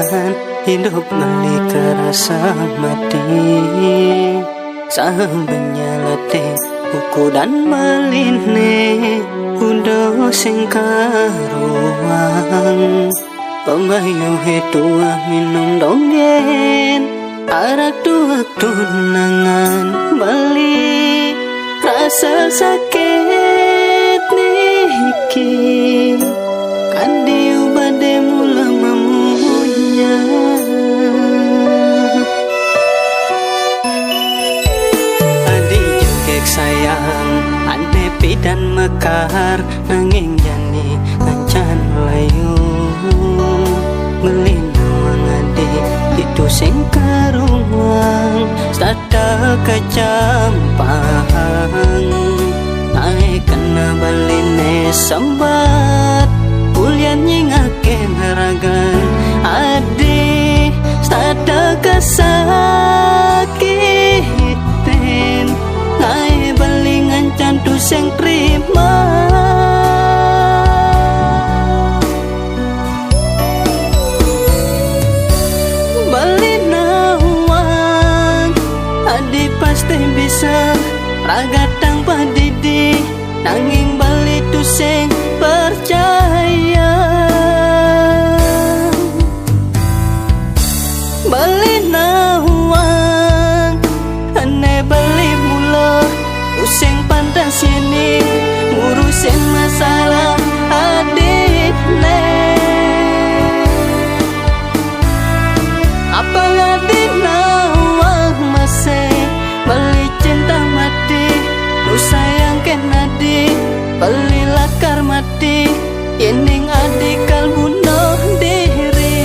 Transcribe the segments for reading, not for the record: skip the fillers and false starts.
kenangan hidup beli kerasa mati. Sahabatnya letih buku dan meline udah sing karuang. Pembayu tua minum donggen arak dua tunangan beli rasa sakit niki kan diubade mula mamunya. Adi jengkek sayang ane pidan mekar nanging jani ngancan layu melindung adi itu sing karuang sada kecampang naik kena baline sambat kulian nyingake haragan adi sada kesakiten naik balingan cantu sing prima. Pasti bisa ragatang padidi nanging bali tu sing percaya. Bali nawang ane bali mula tu sing pantas ini ngurusin masalah adikne. Apa adik nawang masih beli cinta mati, lu sayang ke nadi, beli lakar mati, yening adik kal bunuh diri.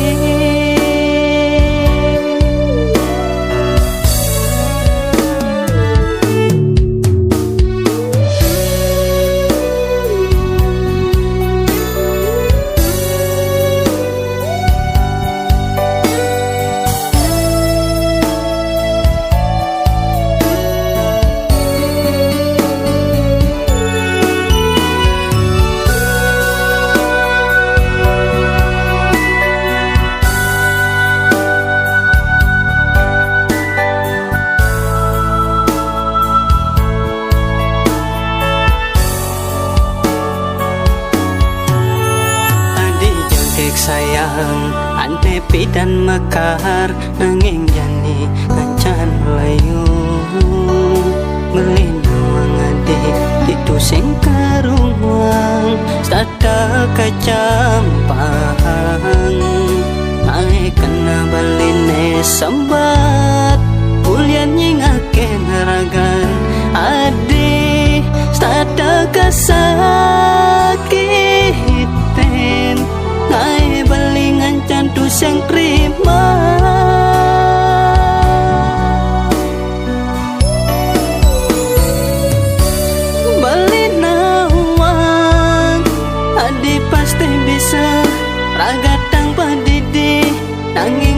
Sayang ane pidan mekar nanging jani ngancan layu melindung adik itu sing karuang sada kecampang naik kena baline sambat kulian nyingake haragan adik sada kesakiten ngai balingan cantu sing prima. Bali nawang adi pasti bisa ragatang padidi nanging